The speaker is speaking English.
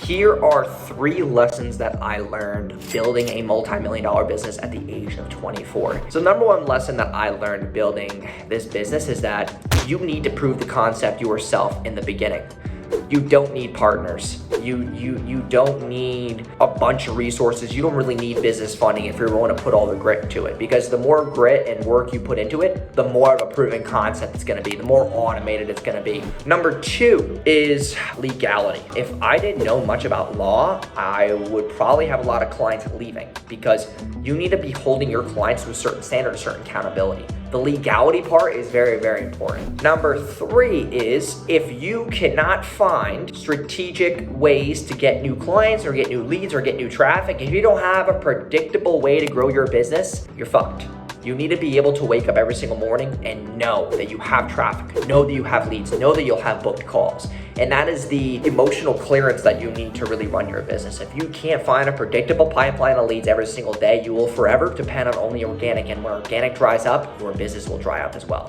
Here are 3 lessons that I learned building a multi-million dollar business at the age of 24. So number 1 lesson that I learned building this business is that you need to prove the concept yourself in the beginning. You don't need partners. You don't need a bunch of resources. You don't really need business funding if you're willing to put all the grit into it, because the more grit and work you put into it, the more of a proven concept it's gonna be, the more automated it's gonna be. Number 2 is legality. If I didn't know much about law, I would probably have a lot of clients leaving, because you need to be holding your clients to a certain standard, a certain accountability. The legality part is very, very important. Number 3 is if you cannot find strategic ways to get new clients or get new leads or get new traffic, if you don't have a predictable way to grow your business, you're fucked. You need to be able to wake up every single morning and know that you have traffic, know that you have leads, know that you'll have booked calls. And that is the emotional clearance that you need to really run your business. If you can't find a predictable pipeline of leads every single day, you will forever depend on only organic. And when organic dries up, your business will dry up as well.